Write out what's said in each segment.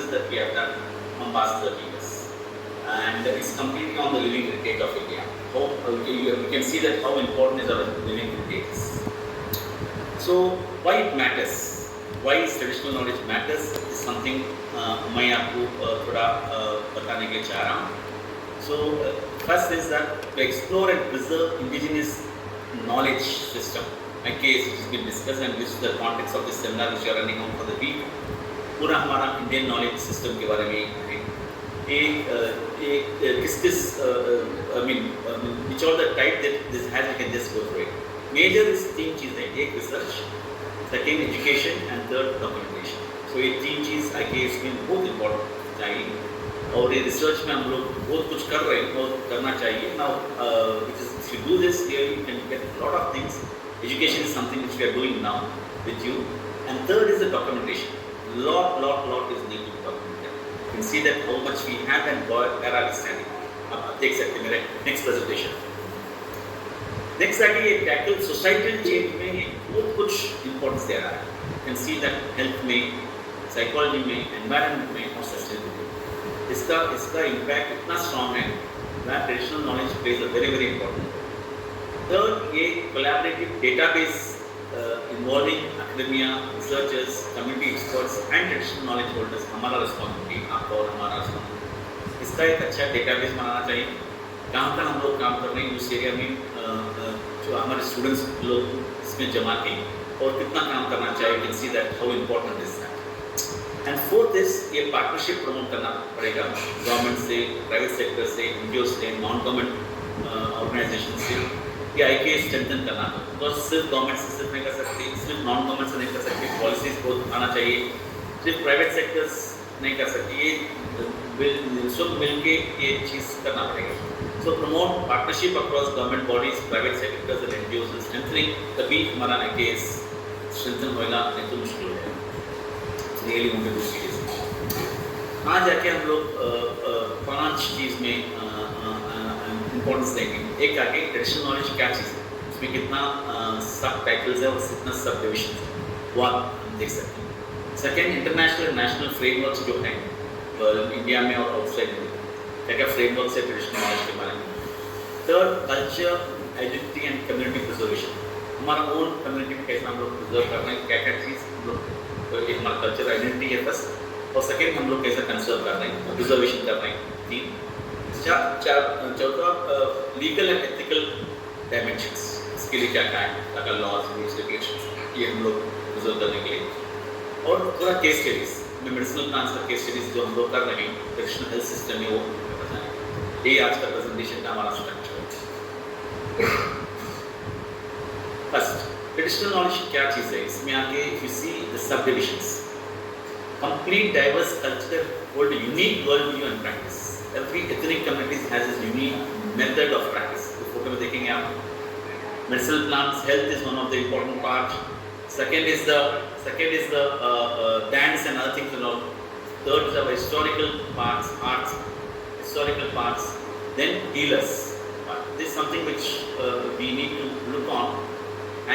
research that we have done from past 30 years, and it's completely on the living heritage of India. How you can see that how important is our living heritage. So why it matters? Why is traditional knowledge matters is something मैं आपको थोड़ा बताने के चाह रहा हूँ. So first is that to explore and preserve indigenous knowledge system, a case which has been discussed and which is the context of this seminar which we are running on for the week. पूरा हमारा Indian knowledge system के बारे में है. किस I mean which all the type that this has, we can just go through it. Major is तीन चीज़ें, एक research, second education and third documentation. So ये तीन चीज़ आई के इसमें बहुत इम्पोर्टेंट चाहिए और ये रिसर्च में हम लोग बहुत कुछ कर रहे हैं और करना चाहिए. Now if you do this here you can get a lot of things. Education is something which we are doing now with you, and third is the documentation. Lot is needed to document. You can see that how much we have and where are we standing. अब देख सकते हैं मेरे next presentation. Next आगे ये tackle societal change में ये बहुत कुछ importance दे रहा है. You can see that health में, psychology में, environment में और sustainability. इसका impact इतना strong है that traditional knowledge plays a very important. Third, ये collaborative database involving academia, researchers, community experts and traditional knowledge holders हमारा responsibility, आपका और हमारा responsibility. इसका एक अच्छा database बनाना चाहिए. कहाँ हम लोग काम कर रहे हैं उस एरिया में, जो हमारे स्टूडेंट्स लोग इसमें जमा के और कितना काम करना चाहिए. You can see that how important is that. And fourth is ये partnership promote करना पड़ेगा गवर्नमेंट से, प्राइवेट सेक्टर से, NGO से, नॉन गवर्नमेंट ऑर्गेनाइजेशन से. ये IK स्ट्रेंथन करना है, तो सिर्फ गवर्नमेंट से सिर्फ नहीं कर सकते, सिर्फ नॉन गवर्नमेंट से नहीं कर सकते. पॉलिसीज बहुत आना चाहिए, सिर्फ प्राइवेट सेक्टर्स नहीं कर सकते. ये सब मिलके ये चीज़ करना पड़ेगा. So promote partnership across government bodies, private sectors and NGOs and strengthening. तभी हमारा IKS strengthen होगा, नहीं तो मुश्किल हो जाएगा. Really want to do seriously. आज जाके हम लोग 5 चीज़ में इम्पोर्टेंस देंगे. एक आगे ट्रेडिशनल नॉलेज क्या चीज़ है, उसमें कितना सब टाइटल्स है और कितना सब डिविजन है, वो आप देख सकते हैं. सेकेंड, इंटरनेशनल नेशनल फ्रेमवर्क्स जो हैं इंडिया में और आउटसाइड में, क्या फ्रेमवर्क है ट्रेडिशनल नॉलेज के बारे में. Third, culture, identity and community preservation. हमारा ओन कम्युनिटी में कैसे हम लोग प्रिजर्व कर रहे हैं, क्या चीज़ हम लोग, तो एक हमारा कल्चर आइडेंटिटी है फर्स्ट, और सेकेंड हम लोग कैसे कंसर्व कर रहे हैं, प्रिजर्वेशन कर रहे हैं. तीन, चौथा लीगल एंड एथिकल डायमेंशंस, इसके लिए क्या है, क्या लॉज, रूल्स, रेगुलेशंस, ये हम लोग प्रिजर्व करने के लिए. और थोड़ा केस स्टडीज में मेडिसिनल प्लान्स का केस स्टडीज जो हम लोग कर रहे हैं ट्रेडिशनल हेल्थ सिस्टम में, वो बताएं. ये आज का प्रेजेंटेशन का हमारा स्ट्रक्चर है. फर्स्ट, ट्रेडिशनल नॉलेज क्या चीज़ है. इसमें आगे you see the sub divisions. Complete diverse culture hold unique world view and practice. Every ethnic community has its unique method of practice. तो फोटो में देखेंगे आप. Medicinal plants, health is one of the important parts. Second is the dance and other things and all. Third is our historical parts, arts, historical parts. Then healers. This is something which we need to look on.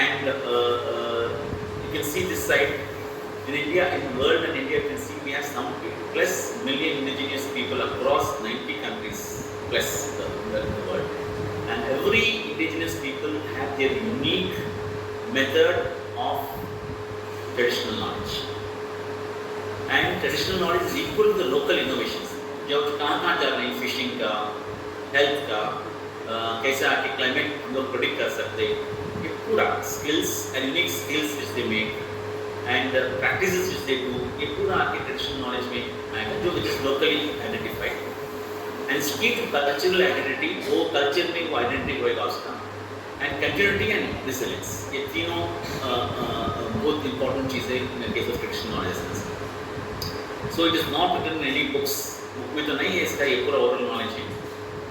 And you can see this side. In India, in the world and India, you can see we have some plus million indigenous people across 90 countries plus in the world. And every indigenous people have their unique method of traditional knowledge. And traditional knowledge is equal to the local innovations. जब कहाँ जा रहे हैं, fishing का, health का, कैसे आके climate हम लोग प्रेडिक्ट कर सकते हैं, ये पूरा skills and unique skills which they make and practices which they do, ये पूरा आके ट्रेडिशनल नॉलेज में आएगा जो which is locally identified. And speak cultural identity, वो कल्चर में वो आइडेंटिटी होएगा उसका. And continuity and resilience, ये तीनों बहुत important चीज़ें in the case of traditional knowledge. So it is not written in any books. Book में तो नहीं है इसका, ये पूरा oral knowledge है.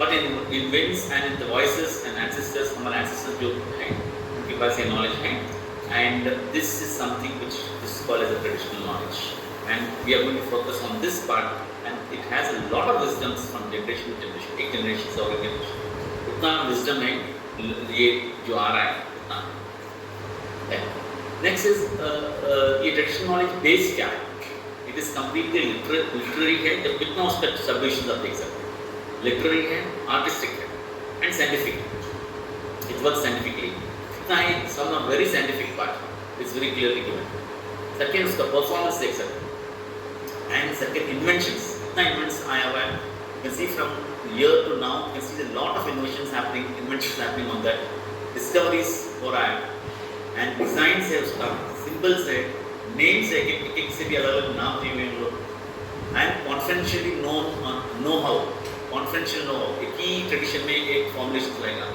But in winds and in the voices and ancestors, हमारे ancestors जो हैं उनके पास ये knowledge है. And this is something which is called as a traditional knowledge, and we are going to focus on this part, and it has a lot of wisdoms from generation to generation, एक generation से और एक generation. उतना wisdom है ये जो आ रहा है उतना. Next is ये traditional knowledge base क्या है. It is completely literary है, जब कितना उसका subdivisions आप देख सकते हैं. Literary है, artistic है, and scientific. It works scientifically. इतना ही some are very scientific part. It's very clearly given. Second उसका performance देख सकते हैं. And second inventions. इतना inventions आया हुआ है. You can see from year to now, you can see a lot of innovations happening, inventions happening on that. Discoveries हो रहा है. And designs है उसका, symbols है, names है कि एक से भी अलग-अलग नाम दिए हुए हैं लोग. And confidentially known know-how, confidential know-how. एक ही tradition में एक formulation रहेगा.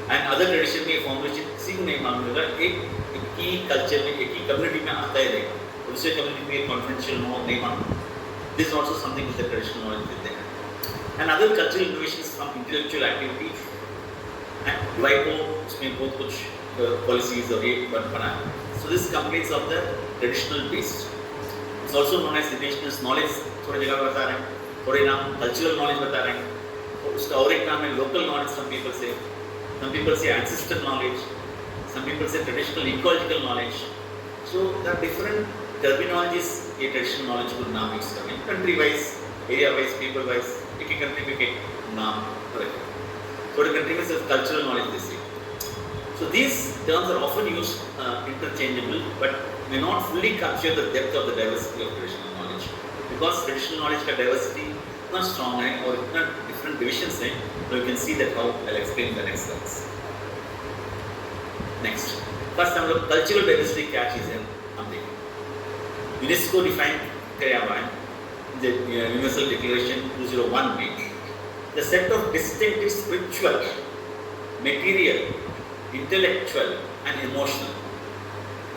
And other tradition में एक formulation किसी को नहीं मालूम होगा. एक ही culture में एक ही community में आता ही रहेगा. दूसरे community में एक confidential know-how नहीं मालूम. This is also something with the traditional knowledge देते हैं. And other cultural innovations from intellectual activity. And Baikunthpur उसमें बहुत कुछ policies और ये बना है. So this completes of the traditional base. It's also known as indigenous knowledge. थोड़े जगह बता रहे हैं, थोड़े नाम cultural knowledge बता रहे हैं. तो उसका और एक नाम है local knowledge. Some people say ancestral knowledge. Some people say traditional ecological knowledge. So there are different terminologies ये traditional knowledge को नाम यूज़ करते हैं. Country wise, area wise, people wise, एक country में एक नाम रखें. थोड़े country में सिर्फ cultural knowledge देते हैं. So these terms are often used interchangeable, but may not fully capture the depth of the diversity of traditional knowledge. Because traditional knowledge का diversity इतना strong है और इतना different divisions हैं, so you can see that how I'll explain the next slides. Next, first हम लोग cultural diversity क्या चीज़ है हम देखें. UNESCO define किया हुआ है, the Universal Declaration 201 में, the set of distinctive spiritual, material, intellectual and emotional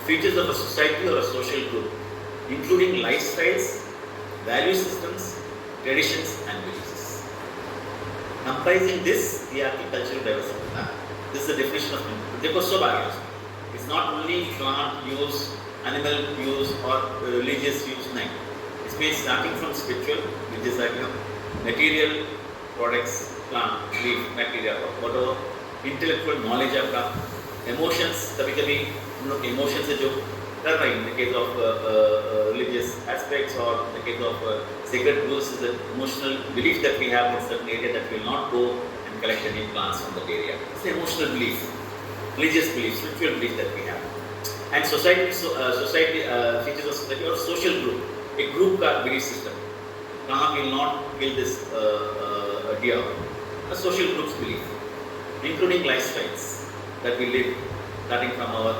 features of a society or a social group, including lifestyles, value systems, traditions and beliefs. Comprising this, ये आपकी cultural diversity है. This is the definition of it. देखो सब आ गया. It's not only plant use, animal use or religious use नहीं. इसमें starting from spiritual, which is like material products, plant, leaf, material, whatever. Intellectual knowledge आपका, emotions, कभी-कभी हम लोग emotion से जो कर रहे हैं, in the case of religious aspects और in the case of sacred rules is the emotional belief that we have in certain area that we will not go and collect any plants from that area. It's the emotional belief, religious belief, spiritual belief that we have. And society features of society or social group, एक group का belief system. कहाँ we will not kill this idea, a social group's belief. Including lifestyles that we live, starting from our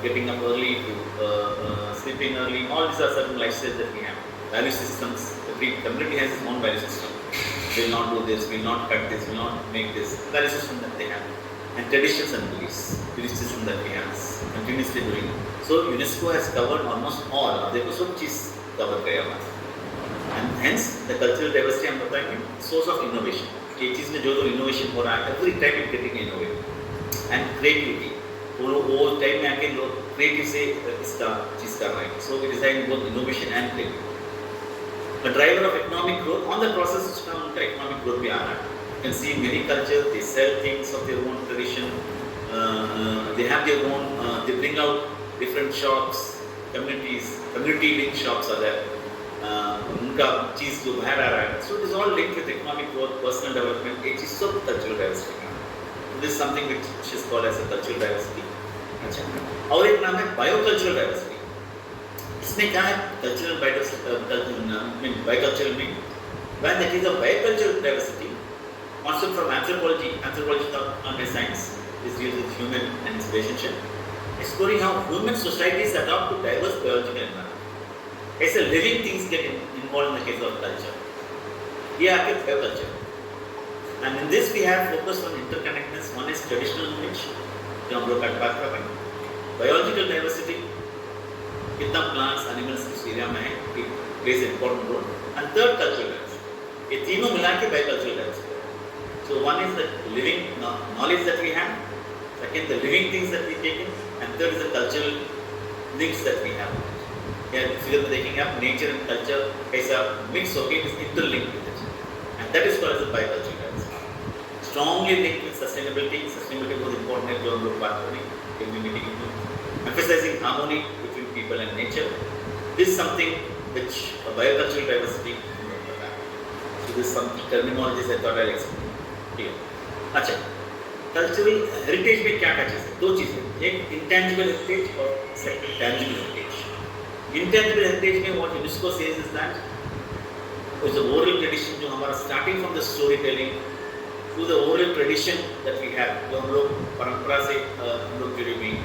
getting up early to sleeping early. All these are certain lifestyles that we have. Value systems. Every community has its own value system. We will not do this. We will not cut this. We will not make this. Value system that they have, and traditions and beliefs. Belief system that we have continuously doing. So UNESCO has covered almost all. देखो सब चीज़ cover किया हुआ है. And hence the cultural diversity हम बताएंगे source of innovation. ये चीज़ में जो इनोवेशन हो रहा है, every time it getting innovative and creativity. वो टाइम में आके लोग क्रिएटिव से इसका चीज़ कर रहे हैं. So it is like both innovation and creativity. A driver of economic growth on the process उसका उनका economic growth भी आ रहा है. You can see many cultures, they sell things of their own tradition. They have their own. They bring out different shops, community linked shops are there. उनका चीज़ जो बाहर आ रहा है. So it is all linked with economic growth, personal development. एक चीज़ सब cultural diversity का. This is something which is called as a cultural diversity. अच्छा. और एक नाम है biocultural diversity. इसमें क्या है? Cultural bicultural में when it is a biocultural diversity, concept from anthropology and science is used with human and its relationship, exploring how human societies adapt to diverse biological environment. ऐसे living things get involved in the case of culture. ये आके culture. And in this we have focused on interconnectedness. One is traditional knowledge, जो हम लोग बात कर रहे हैं. Biological diversity, कितना plants, animals इस area में है, it plays an important role. And third cultural diversity. ये तीनों मिला के bicultural diversity. So one is the living knowledge that we have. Second, the living things that we take in. And third is the cultural links that we have. या फिर देखेंगे आप nature and culture कैसा mix होके it is interlinked with it, and that is called as a bicultural diversity. Strongly linked with sustainability. Sustainability बहुत important है जो हम लोग बात करेंगे in the meeting. Emphasizing harmony between people and nature. This is something which biocultural diversity. So this is some terminologies I thought I'll explain here. अच्छा, cultural heritage में क्या क्या चीज़ है? दो चीज़ें, एक इंटेंजिबल हेरिटेज और second tangible heritage. Intangible heritage में what UNESCO says is that is the oral tradition जो हमारा starting from the storytelling to the oral tradition that we have, जो हम लोग परंपरा से हम लोग जुड़े हुए हैं,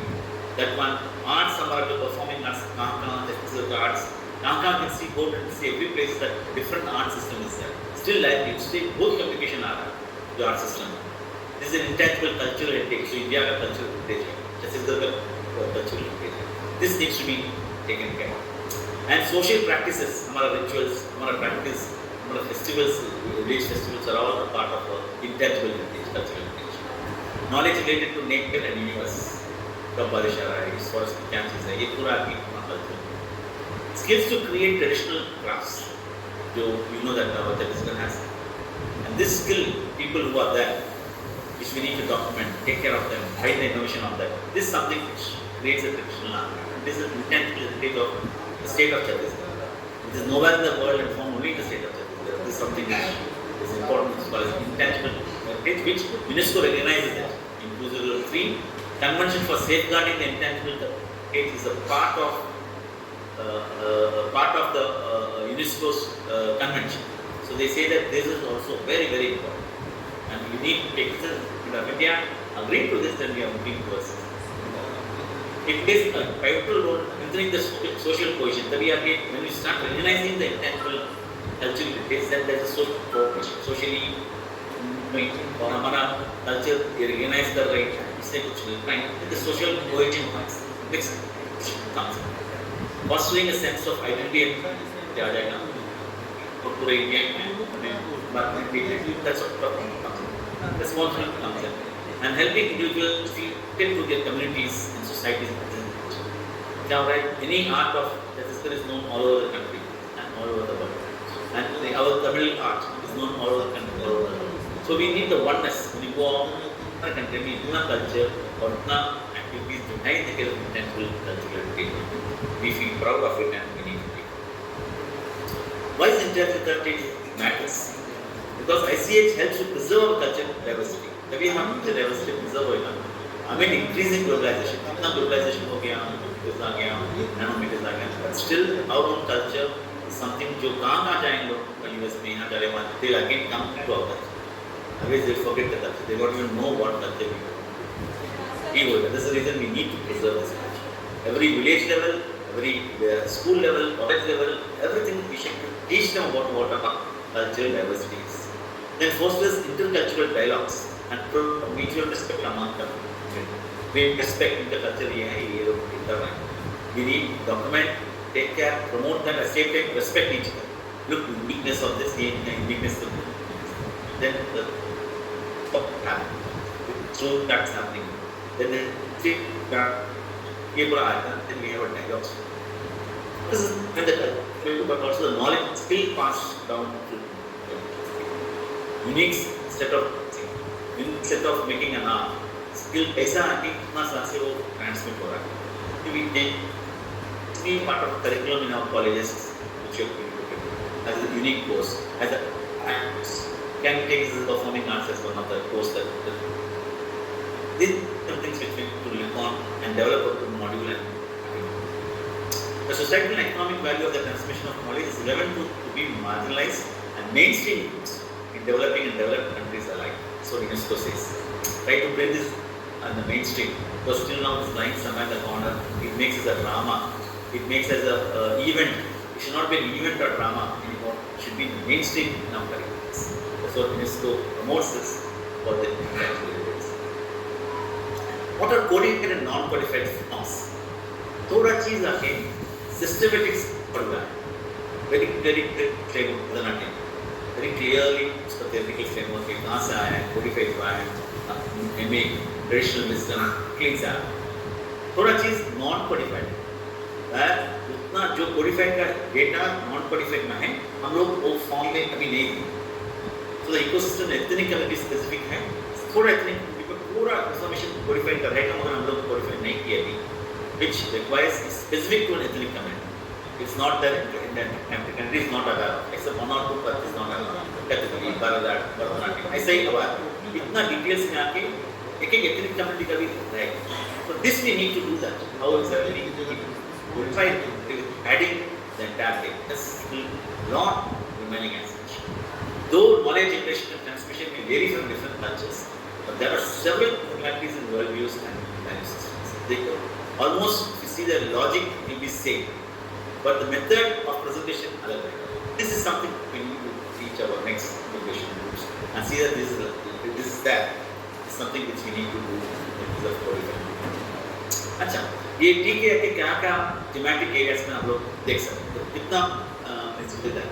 that one arts हमारा जो performing arts कहाँ the arts कहाँ can see go and see every place that different art system is there. Still like it, still both communication आ रहा है जो art system है. This is an intangible cultural heritage. So India का cultural heritage है, छत्तीसगढ़ का cultural heritage है. This needs to be taken care of. And social practices, हमारा rituals, हमारा practice, हमारा festivals, village festivals are all a part of intangible heritage, cultural heritage. Knowledge related to nature and universe, कब बारिश आ रहा है, इस forest में क्या चीज़ है, ये पूरा आपकी culture. Skills to create traditional crafts, जो you know that our Chhattisgarh has. And this skill, people who are there, which we need to document, take care of them, hide the innovation of that. This is something which creates a traditional art. This is intangible heritage of the state of Chhattisgarh. It is nowhere in the world and found only in the state of Chhattisgarh. This is something which is important as far as intangible heritage, which UNESCO recognizes it. In 2003, Convention for Safeguarding the Intangible Heritage is a part of the UNESCO's convention. So they say that this is also very, very important. And we need to take this. If India agreed to this, then we are moving towards it. It plays a pivotal role in the social cohesion. That we are when we start recognizing the intangible cultural heritage, then there is a social cohesion. Socially, और हमारा culture recognize कर रही है, इससे कुछ मिलता है. The social cohesion comes. Fostering a sense of identity क्या आ जाएगा? और पूरे इंडिया में बात में that's what comes. Responsibility comes in, and helping individuals feel connected to their communities and societies. क्या हो रहा है? Any art of Chhattisgarh is known all over the country and all over the world, and our Tamil art is known all over the country, all over the world. So we need the oneness. When you go out, our country में इतना culture और इतना activities जो है इनके intangible cultural heritage, we feel proud of it and we need to be. Why is intangible heritage matters? Because ICH helps to preserve cultural diversity. तभी हम cultural diversity preserve होगा. हमें increasing globalization, इतना globalization हो गया, आ गया, nanometers आ गया. But still, our own culture is something जो कहाँ जाएंगे लोग, US में यहाँ जाने वाले, they'll again come to our culture. Otherwise, they'll forget the culture. They won't even know what culture we are. This is the reason we need to preserve this culture. Every village level, every school level, college level, everything we should teach them about what our cultural diversity is. Then fosters intercultural dialogues and mutual respect among them. We respect interculture. We need to document, take care, promote them, accept, respect each other. Look, the uniqueness of this, the uniqueness of this. Then the happen. So that's happening. Then the then we have a dialogue. This is when the but also the knowledge still passed down to unique set of making an art. Skill ऐसा आके कितना साल से वो transmit हो रहा है. We take be part of curriculum in our colleges, which you have as a unique course, as a can take as a performing arts as one of the course that these are things which we need to look on and develop a module. And the societal and economic value of the transmission of knowledge is relevant to be marginalized and mainstream in developing and developed countries alike. So UNESCO says, try to bring this on the mainstream, because still now it's lying somewhere in the corner. It makes as a drama. It makes as a event. It should not be an event or drama anymore. It should be the mainstream in our curriculums. That's what UNESCO promotes this for the intellectual areas. What are codified and non-codified forms? थोड़ा चीज़ आके systematics पढ़ रहा है. Very clearly, very clearly उसका theoretical framework है, कहाँ से आया है, codified हुआ है, MA, traditional wisdom, clean सा. थोड़ा चीज़ non-codified है. उतना जो codified का data non-codified में है, हम लोग वो form में अभी नहीं हैं. So the ecosystem ethnically specific है. थोड़ा ethnic पूरा information codified कर रहेगा, मगर हम लोग codified नहीं किया अभी, which requires specific to an ethnic community. It's not there in the country is not aware of. Except one or two but is not aware of. Kathakali, Bharatanatyam. I say aware. इतना details में आके एक ethnic community का भी रहेगा. So this we need to do that. How exactly? We try adding the entire thing. That's still not remaining as such. Though knowledge generation and transmission may vary from different cultures, but there are several similarities in worldviews and value systems. They almost, if you see the logic will be same, but the method of presentation other. This is something we need to teach our next generation groups and see that this is that. It's something which we need to do in this curriculum. अच्छा, ये ठीक है कि क्या thematic areas में आप लोग देख सकते हो. कितना institute है.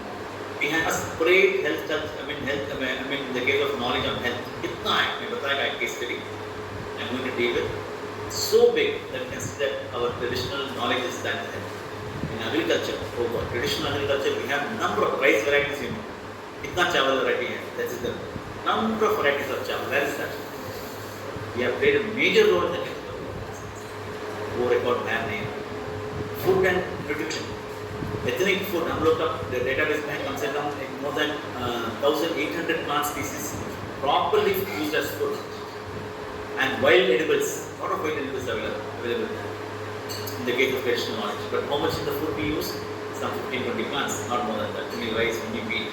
We have a separate health. I mean the case of knowledge on health. कितना है? मैं बताएगा एक case study. I'm going to deal with. So big that you can see that our traditional knowledge is that health. In agriculture, over traditional agriculture, we have number of rice varieties. You know, कितना चावल variety है? That is the number of varieties of चावल. That is that. We have played a major role in the health. वो record brand name, food and nutrition, ethnic food. हम लोग का database में कम से कम more than 1,800 plant species properly used as food, and wild edibles. Lot of wild edibles available in the case of traditional knowledge. But how much in the food we use? Some 15-20 plants, not more than that. Only rice, only wheat,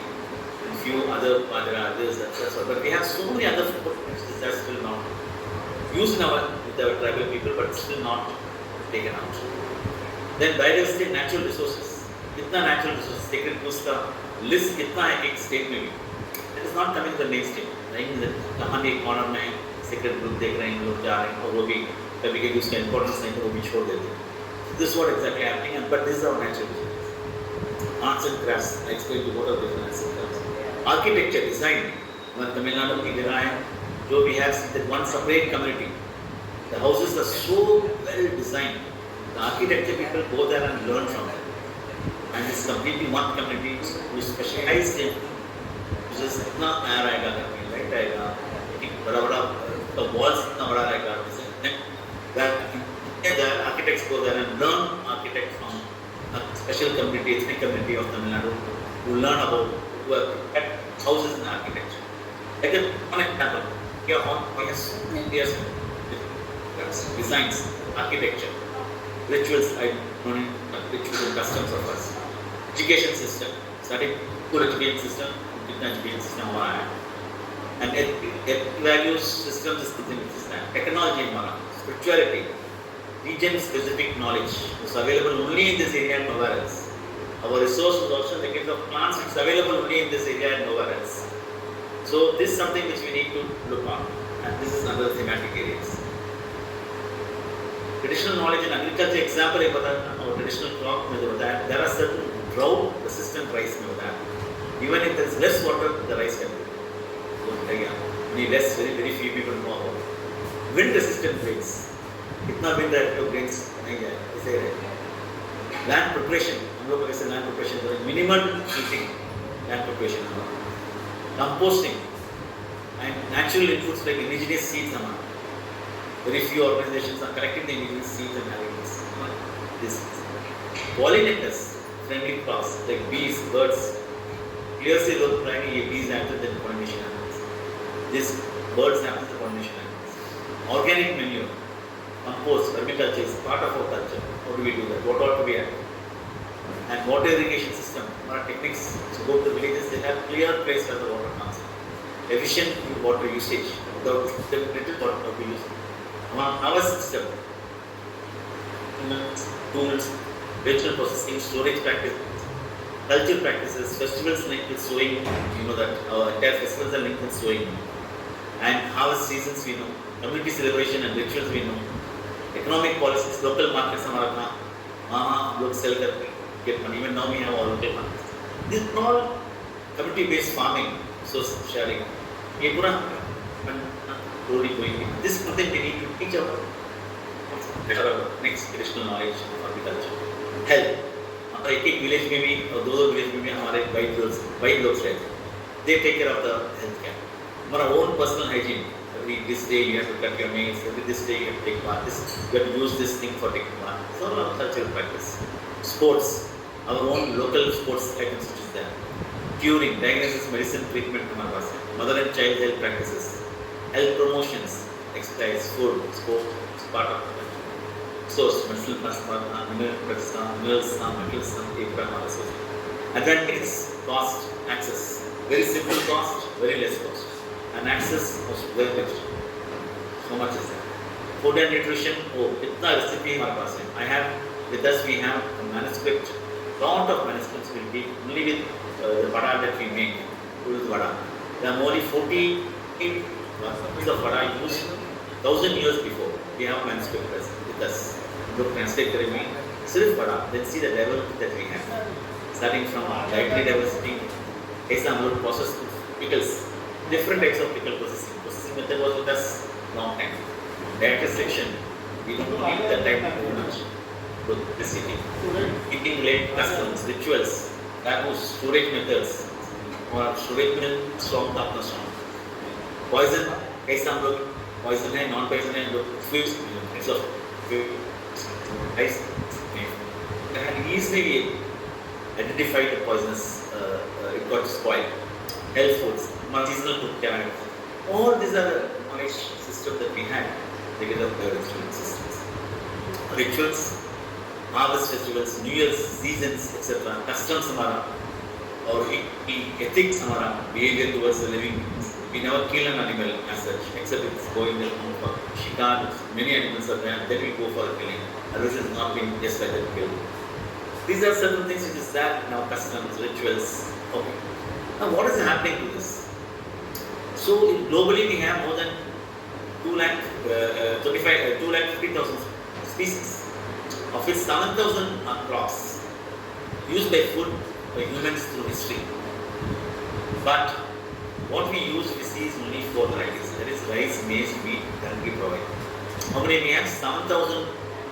and few other others. But we have so many other food that are still not used in with our tribal people, but still not taken out. Then biodiversity and natural resources. कितना natural resources, sacred groves का list कितना है एक state में भी. It is not coming to the mainstream. नहीं कहाँ एक corner में sacred grove देख रहे हैं लोग जा रहे हैं और वो भी कभी कभी उसका importance नहीं तो वो भी छोड़ देते हैं. This is what exactly happening, but this is our natural resources. Arts and crafts. I explained to what are different arts and crafts. Architecture, design. when Tamil Nadu की जगह है, जो we have seen that one separate community. The houses are so well designed. The architecture people go there and learn from them. And it's completely one community who specialized in which is इतना नया रहेगा करके, right रहेगा, एक बड़ा-बड़ा the walls इतना बड़ा रहेगा, that the architects go there and learn architect from a special community, ethnic community of Tamil Nadu, who learn about who have houses in architecture. Like one example, here on so many years designs, architecture, rituals, rituals and customs of us, education system, starting poor education system, education system हमारा है, and values systems is कितने system, technology हमारा, spirituality, region specific knowledge is available only in this area and nowhere else. Our resource is also in the case of plants, it's available only in this area and nowhere else. So this is something which we need to look on, and this is another thematic areas. Traditional knowledge in agriculture example है पता और traditional crop में जो बताया, there are certain drought resistant rice में बताया, even if there is less water the rice can grow. तो क्या नहीं less very few people know about wind resistant grains, कितना wind है तो grains नहीं है इसे land preparation, हम लोग कैसे land preparation करें, minimal heating land preparation हमारा, composting and natural inputs like indigenous seeds हमारा. Very few organizations are collecting the indigenous seeds and having this. Pollinators, friendly crops like bees, birds. Clear से लोग बताएंगे ये bees after the pollination happens. This birds after the pollination happens. Organic manure, compost, vermiculture is part of our culture. How do we do that? What ought to be added? And water irrigation system. Our techniques. So go to the villages. They have clear place where the water comes. Efficient water usage. Without little water we use. Our system, tools, vegetable processing, storage practices, cultural practices, festivals linked with sowing, you know that entire festivals are linked with sowing, and harvest seasons we know, community celebration and rituals we know, economic policies, local markets हमारा अपना, वहाँ लोग sell करके get money, even now we have all local markets. This is all community-based farming, so sharing. ये पूरा this is something we need to teach our next traditional knowledge of agriculture. Health. एक village में भी और दो village में भी हमारे white लोग रहते हैं. They take care of the health care. हमारा own personal hygiene. Every this day you have to cut your nails. Every this day you have to take bath. You have to use this thing for taking bath. It's all our cultural practice. Sports. our own local sports items which is there. Curing, diagnosis, medicine, treatment हमारे पास है. Mother and child health practices, health promotions, exercise, food, sport, part of it. Source, medicinal plasma, minerals, metals, एक बार हमारे सोच. Advantages, cost, access. Very simple cost, very less cost. And access was very much. So much is there. Food and nutrition, oh, इतना recipe हमारे पास है. I have, with us we have a manuscript, lot of manuscripts will be only with the vada that we make, with vada. There are more than 40 pieces of vada used 1000 years before. We have manuscript with us. Look, translate करेंगे. सिर्फ vada, then see the level that we have. Starting from dietary diversity, ऐसा हम लोग process pickles, different types of pickle processing. Processing method was with us long time. Dietary section, we don't need that type of too much. Publicity, eating related customs, rituals, taboos, storage methods, और storage में strong था अपना strong. Poison, कैसा हम लोग poison है, non poison है, लोग foods, it's of ice. And easily identify the poisonous, it got spoiled. Health foods, seasonal food क्या है? All these are knowledge system that we had. They get up their instrument systems. Rituals, harvest festivals, New Year's seasons, etc. Customs हमारा और ethics हमारा behavior towards the living. We never kill an animal as such, except it's going there for shikar. Many animals are there, then we go for killing. Otherwise, it's not been just like that killed. These are certain things which is that now customs, rituals. Okay. Now, what is happening to this? So, globally, we have more than 250,000 species, of which 7,000 are crops used by food by humans through history. But what we use, we see is only 4 varieties. That is rice, maize, wheat, that we provide. How many we have? 7,000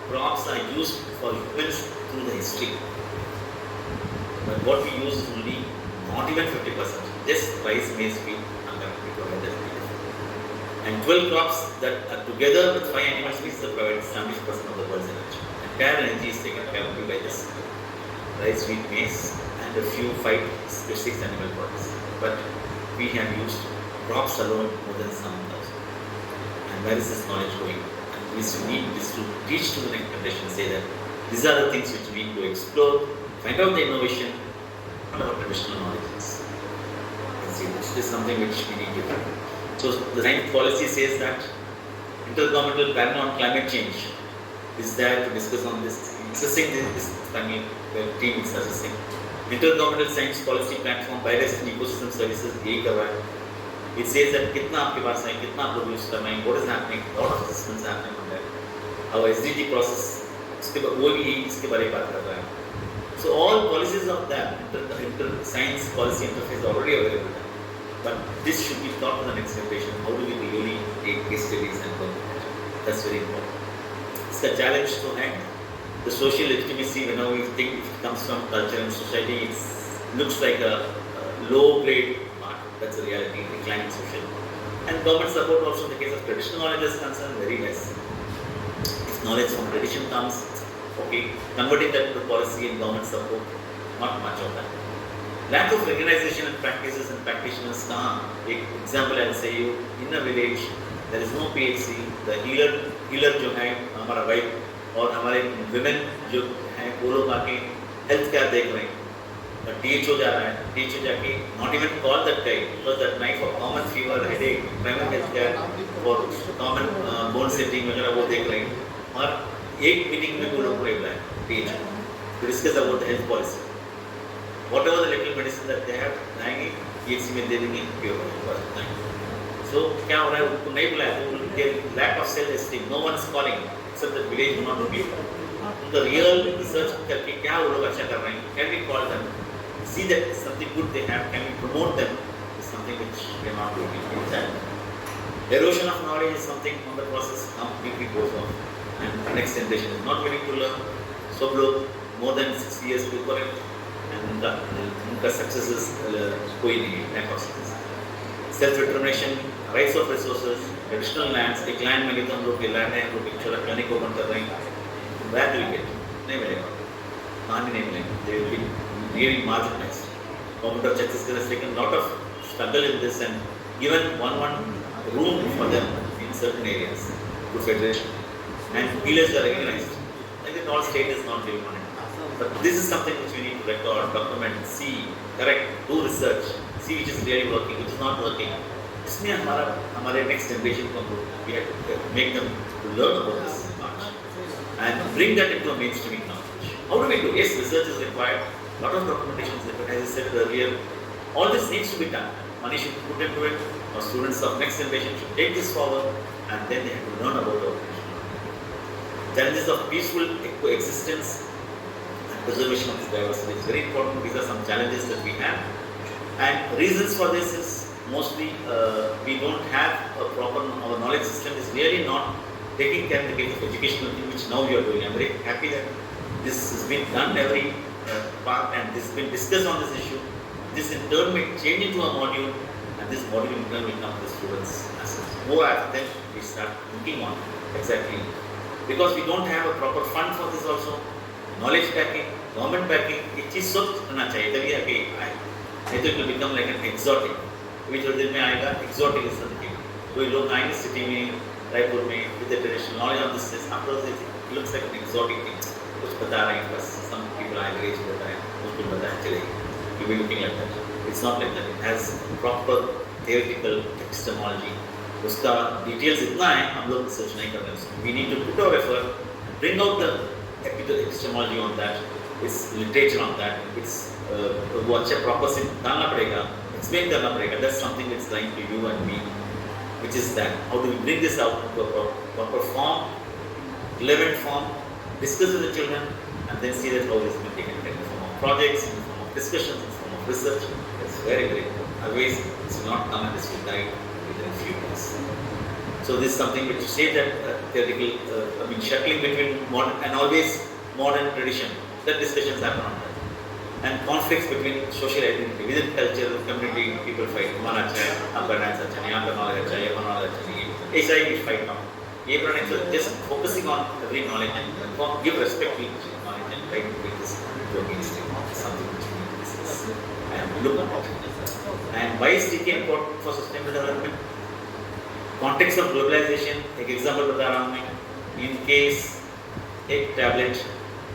crops are used for humans through the history. But what we use is only not even 50%. Just rice, maize, wheat, and that we provide that. And 12 crops that are together with 5 animal species that provide 70% of the world's energy. Entire energy is taken care of by this rice, wheat, maize, and a few 5 to 6 animal products. But we have used crops alone more than 7,000. And where is this knowledge going? And we need this to teach to the next generation, say that these are the things which we need to explore, find out the innovation, and our traditional knowledge is. And see, this is something which we need to do. So the science policy says that intergovernmental panel on climate change is there to discuss on this. Discussing this panel, the team is assessing. Intergovernmental science policy platform, biodiversity ecosystem services, यही कर रहा है. It says that कितना आपके पास है, कितना आप लोग use कर रहे हैं, what is happening, lot of assessments are happening on that. Our SDG process, इसके बाद वो भी इसके बारे में बात कर रहा है. So all policies of that inter science policy interface are already available. But this should be taught to the next generation. How do we really take case studies and work with that? That's very important. It's the challenge to hand. The social legitimacy, whenever we think it comes from culture and society, it looks like a low grade part. That's the reality, declining social. And government support also in the case of traditional knowledge is concerned, very less. If knowledge from tradition comes, okay, converting that to policy and government support, not much of that. Lack of recognition and practices and practitioners. Example, I'll say you, in a village, there is no PHC. The healer जो है हमारा wife और हमारे women जो हैं वो लोग आके health care देख रहे हैं. DHO जा रहा है, DHO जाके not even call that guy because that night for common fever, headache, primary health care for common bone setting वगैरह वो देख रहे हैं. और एक meeting में वो लोग को बुलाया DHO to discuss about the health policy. Whatever the little medicine that they have, लाएंगे PHC में दे देंगे pure. So क्या हो रहा है उनको नहीं बुलाया तो उनके lack of self-esteem, no one is calling except the village do not know people. The real research करके क्या वो लोग अच्छा कर रहे हैं? Can we call them? See that something good they have, can we promote them? Is something which we are not doing in that. Erosion of knowledge is something on the process completely goes on, and next generation is not willing to learn. So लोग more than 6 years before it. And उनका successes कोई नहीं है, lack of success. Self-determination, rights of resources, traditional lands, एक land में तो हम लोग के land है, हम लोग एक छोटा clinic open कर रहे हैं. Where do we get? नहीं मिलेगा. non-enabling. They will be really marginalized. Government of Chhattisgarh has taken a lot of struggle in this and given one room for them in certain areas to federation. And healers are recognized. I think all state is not doing on it. But this is something which we need to record, document, see, correct, do research, see which is really working, which is not working. इसमें हमारे next generation को we have to make them to learn about this much and bring that into a mainstream knowledge. How do we do? Yes, research is required, lot of documentation is required. As I said earlier, all this needs to be done. Money should be put into it. Our students of next generation should take this forward, and then they have to learn about the challenges of peaceful coexistence and preservation of this diversity. It's very important. These are some challenges that we have, and reasons for this is mostly we don't have a proper, our knowledge system is really not taking care of the case of educational thing which now we are doing. I'm very happy that this has been done every part and this has been discussed on this issue. This in turn may change into a module and this module in turn will come to the students as such. More after that we start thinking on exactly. Because we don't have a proper fund for this also, knowledge backing, government backing, it is so होना चाहिए तभी आगे आए. नहीं तो it will become like an exotic. अभी थोड़ी देर में आएगा exotic is something. कोई लोग आएंगे सिटी में, रायपुर में, with the traditional knowledge of this, afterwards it looks like an exotic thing. कुछ बता रहे हैं बस, some people are engaged with that, कुछ बताएं चलेगी. You will be looking like that. It's not like that. It has proper theoretical epistemology. उसका details इतना है, हम लोग research नहीं कर रहे हैं. We need to put our effort, bring out the epistemology on that, its literature on that, its वो अच्छे proper से डालना पड़ेगा. Explain करना पड़ेगा. That's something that's lying to you and me, which is that how do we bring this out into a proper form, relevant form, discuss with the children, and then see that how this will be taken in the form of projects, in the form of discussions, in the form of research. It's very very important. Otherwise, this will not come and this will die within a few years. So this is something which say that theoretical, shuttling between modern and always modern tradition. That discussions happen on that. And conflicts between social identity within culture, community, people fight. हमारा अच्छा है, आपका dance अच्छा नहीं, आपका knowledge अच्छा है, ये knowledge अच्छा नहीं है. ऐसा ही fight now. ये प्रणाली so just focusing on every knowledge and give respect to each knowledge and try to make this to a mainstream. Something which we need to discuss and look at. And why is TK important for sustainable development? Context of globalization. एक example बता रहा हूँ मैं. In case एक tablet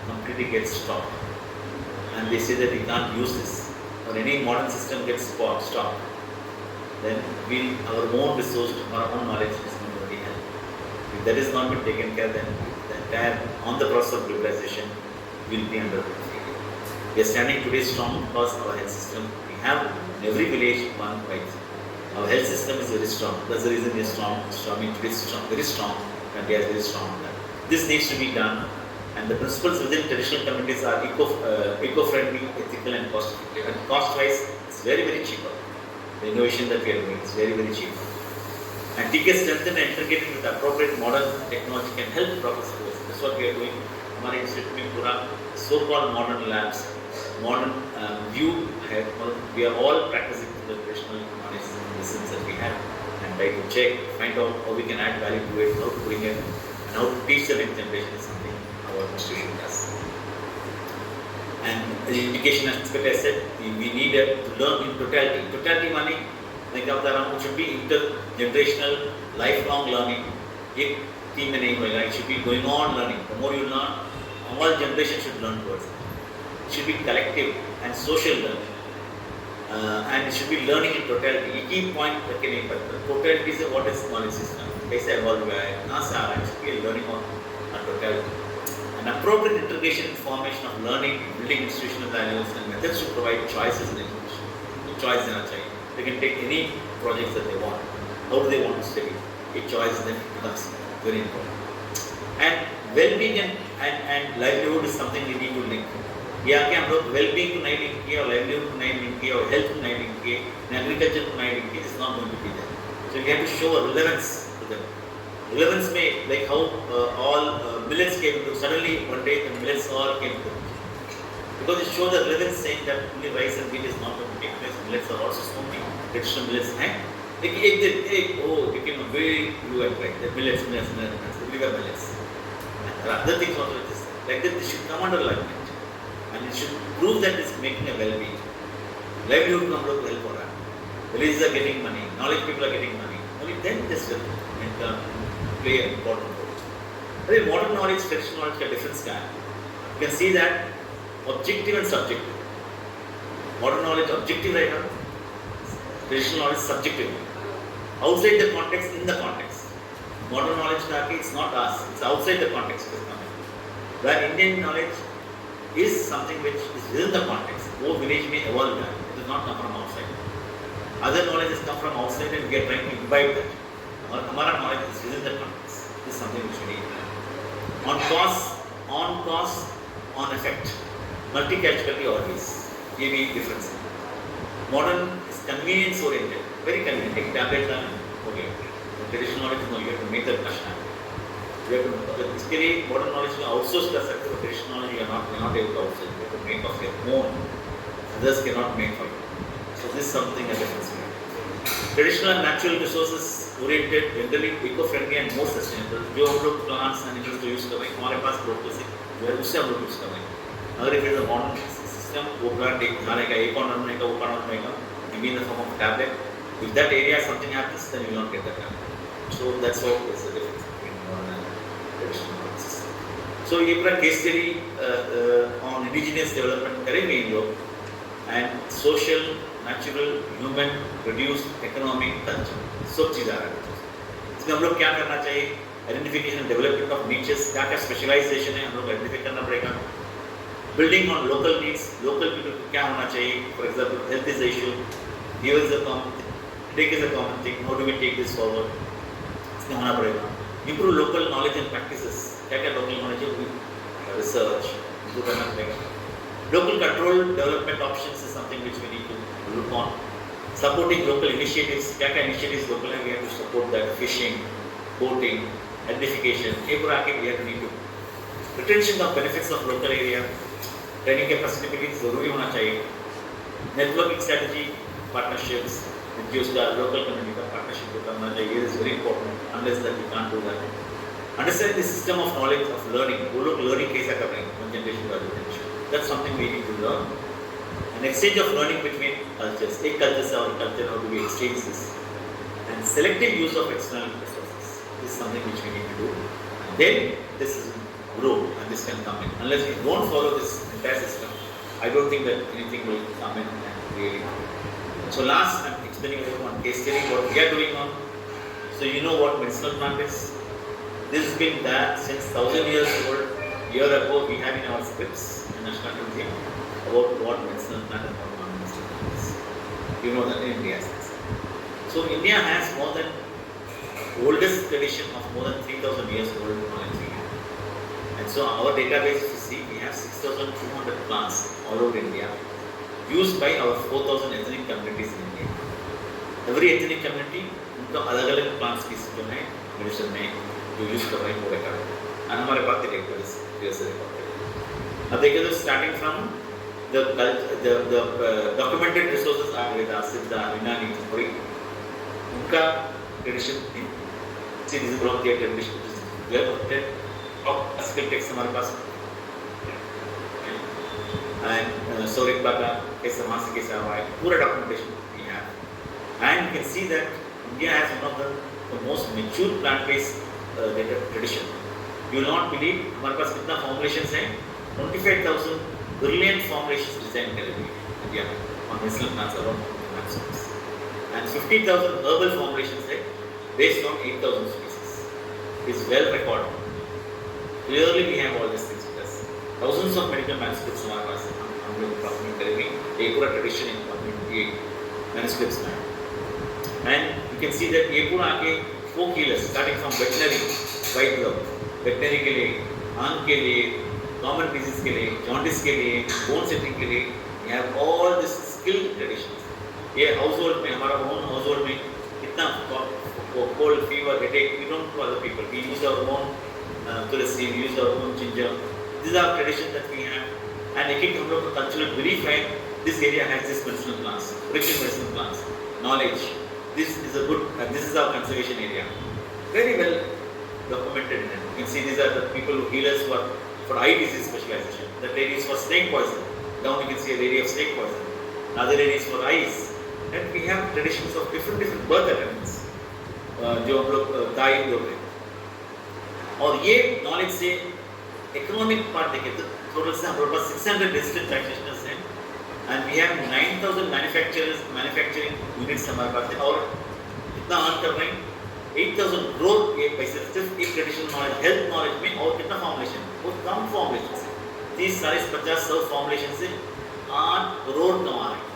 completely gets stopped. And they say that we can't use this, or any modern system gets stopped, then our own resource, our own knowledge is going to be help. If that is not been taken care, then the entire on the process of globalization will be under failure. We are standing today strong because our health system, we have in every village one right. Our health system is very strong. That's the reason we are strong. Today is strong, very strong, and we are very strong on that. This needs to be done. And the principles within traditional communities are eco-friendly, ethical and cost-effective. And cost-wise, it's very, very cheaper. The innovation that we are doing is very, very cheap. And TK strengthened and integrated with appropriate modern technology can help progress. That's what we are doing. हमारे institute में पूरा so-called modern labs, modern view है. We are all practicing the traditional knowledge lessons that we have and try to check, find out how we can add value to it, how to bring it, and how to teach the next generation is something our institution does. And the education aspect, I said, we need to learn in totality. Totality meaning, like it should be intergenerational, lifelong learning. एक team में नहीं होगा. It should be going on learning. The more you learn, all generations should learn towards it. It should be collective and social learning. And it should be learning in totality. एक ही point रखे नहीं पड़ता. Totality से what is knowledge system? कैसे evolve हुआ है? कहाँ से आ रहा है? It should be learning on totality. An appropriate integration and formation of learning, building institutional values and methods to provide choices in education. Choice देना चाहिए. They can take any projects that they want. How do they want to study? A choice then becomes very important. And well-being and livelihood is something we need to link. ये आके हम लोग well-being को नहीं link किया और livelihood को नहीं link किया और health को नहीं link किए, agriculture को नहीं link किए. It's not going to be there. So we have to show a relevance to them. Relevance may, like how all millets came to, suddenly one day the millets all came to. Because it shows the relevance saying that only rice and wheat is not going to take place, millets are also smoking, traditional millets हैं. Like oh, became a very blue and bright, the millets, the bigger millets. And there are other things also like this. Like that, they should come under alignment. and it should prove that it's making a well-being. Livelihood को हम लोग help हो रहा है. Villages are getting money, knowledge people are getting money. Only then this will play an important role. The modern knowledge, traditional knowledge का difference क्या है? You can see that objective and subjective. Modern knowledge objective रहेगा, traditional knowledge subjective. Outside the context, in the context. Modern knowledge का कि it's not us, it's outside the context. Where Indian knowledge is something which is within the context. वो village में evolved है, it does not come from outside. Other knowledge has come from outside and we are trying to imbibe that. और हमारा knowledge is within the context. This is something which we need. On cause, on effect. Multi-categorically always. ये भी difference है. Modern is convenience oriented, very convenient. एक tablet का हो गया. Traditional knowledge no, you have to make that question. You have to. इसके लिए modern knowledge को outsource कर सकते हो. Traditional knowledge you are not able to outsource. You have to make of your own. Others cannot make for you. So this is something a difference. Traditional and natural resources oriented, generally eco-friendly and more sustainable. जो हम लोग plants and animals को use कर रहे हैं, हमारे पास local से जो है उससे हम लोग use कर रहे हैं. अगर if it is a modern system, वो plant एक खाने का, एक corner में का, वो corner में का, maybe in the form of tablet. If that area something happens, then you will not get that tablet. So that's how there's a difference between modern and traditional knowledge system. So ये पूरा case study on indigenous development करेंगे इन लोग and social, natural, human, produced, economic, culture सब चीज़ आ रहा है. इसमें हम लोग क्या करना चाहिए? Identification and development of niches, क्या क्या specialization है हम लोग identify करना पड़ेगा. Building on local needs, local people को क्या होना चाहिए? For example, health is the issue, here is a common thing, headache is a common thing. How do we take this forward? इसमें होना पड़ेगा. Improve local knowledge and practices, क्या क्या local knowledge है? Research, इसको करना पड़ेगा. Local control development options is something which we need to look on. Supporting local initiatives, क्या क्या initiatives local हैं? We have to support that. Fishing, boating, edification, ये पूरा आके we have to need to. Retention of benefits of local area, training capacity भी जरूरी होना चाहिए. Networking strategy, partnerships, NGOs का local community का partnership को करना चाहिए. It is very important. Unless that we can't do that. Understand the system of knowledge of learning. वो लोग learning कैसा कर रहे हैं? One generation to other generation. That's something we need to learn. An exchange of learning between cultures. एक culture से और culture, how do we exchange this? And selective use of external resources. This is something which we need to do. And then this is grow and this can come in. Unless we don't follow this entire system, I don't think that anything will come in and really grow. So last, I'm explaining one case study what we are doing on. So you know what medicinal plant is. This has been there since 1,000 years old. Year ago we have in our scripts in National Museum about what medicinal plant and what non-medicinal plant is. You know that in India. So India has more than oldest tradition of more than 3,000 years old knowledge. And so our database, you see, we have 6,200 plants all over India, used by our 4,000 ethnic communities in India. Every ethnic community, उनका अलग-अलग plants की जो है medicine में जो use कर रहे हैं वो record है. And हमारे पास director is clearly recorded. अब देखिए तो starting from the documented resources are Veda, Siddha, Vinani, Puri. उनका tradition है. See, this is one of their tradition which is well protected. Classical text हमारे पास and Sorik Baka कैसे वहाँ से कैसे आया पूरा documentation we have, and you can see that India has one of the most mature plant-based data tradition. You will not believe हमारे पास कितना formulations हैं, 25,000 brilliant formulations designed in India on medicinal plants around plants, and 50,000 herbal formulations है based on 8,000 species. It's well recorded. Clearly we have all these things with us. Thousands of medical manuscripts हमारे पास हैं. हम लोग document करेंगे. एक पूरा tradition है 128 manuscripts में. And you can see that ये पूरा आके 4 healers starting from veterinary, white glove, veterinary के लिए, आंख के लिए, common disease के लिए, jaundice के लिए, bone setting के लिए, we have all this skilled traditions. ये household में हमारा own household में कितना cold, fever, headache, we don't do other people. We use our own tulsi, we use our own ginger. These are traditions that we have. And एक हम लोग cultural belief है. This area has this medicinal plants, rich in medicinal plants, knowledge. This is a good. This is our conservation area. Very well documented. You can see these are the people who healers for eye disease specialization. The ladies for snake poison. down you can see a lady of snake poison, another lady is for eyes, and we have traditions of different birth attendants जो हम लोग दाई लोग हैं. और ये knowledge से economic part देखें तो टोटल से हमारे पास 600 registered practitioners हैं, and we have 9,000 manufacturing units हमारे पास है, और कितना अर्न कर रहे हैं 8,000 crore ये पैसे सिर्फ एक ट्रेडिशनल नॉलेज हेल्थ नॉलेज में. और कितना फॉर्मुलेशन, बहुत कम फॉर्मुलेशन से 30-40-50 फॉर्मुलेशन से 8 करोड़ कमा रहे हैं.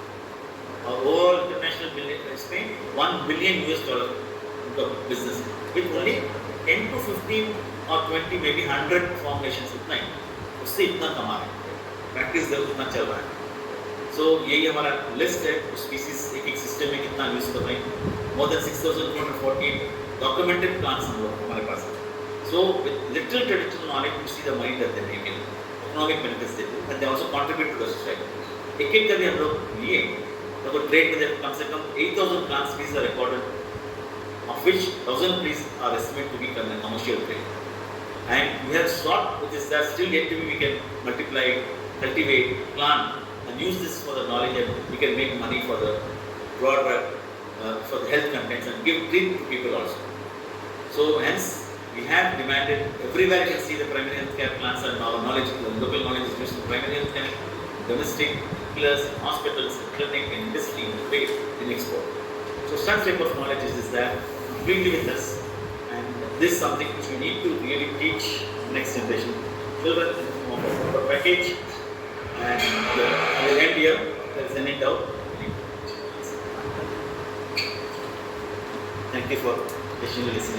और ओवरऑल इंटरनेशनल इसमें $1 billion उनका बिजनेस है, विथ ओनली 10 to 15 और 20 मे बी 100 फॉर्मुलेशन, इतना ही, उससे इतना कमा रहे हैं. प्रैक्टिस उतना चल रहा है. सो यही हमारा लिस्ट है. स्पीसीज एक सिस्टम में कितना यूज कर रहे हैं. मोर देन 6,248 डॉक्यूमेंटेड प्लांट्स हम लोग हमारे पास है. So with little traditional knowledge you see the money that they make in economic benefits देते हैं, and they also contribute to the society. एक का भी हम लोग लिए तो ट्रेड में कम से कम 8,000 plant species are recorded, of which 1,000 trees are estimated to be commercial trade. And we have sought, which is that still yet to be, we can multiply, cultivate, plant, and use this for the knowledge, and we can make money for the broad, for the health contents, and give treat to people also. So hence, we have demanded, everywhere you can see the primary healthcare plants and our knowledge, the local knowledge is used in primary healthcare, domestic, plus hospitals, clinic, industry, trade, and export. So such type of knowledge is there completely with us, and this is something which we need to really teach next generation children of our package. And I will end here. There is any doubt? Thank you for patiently listening.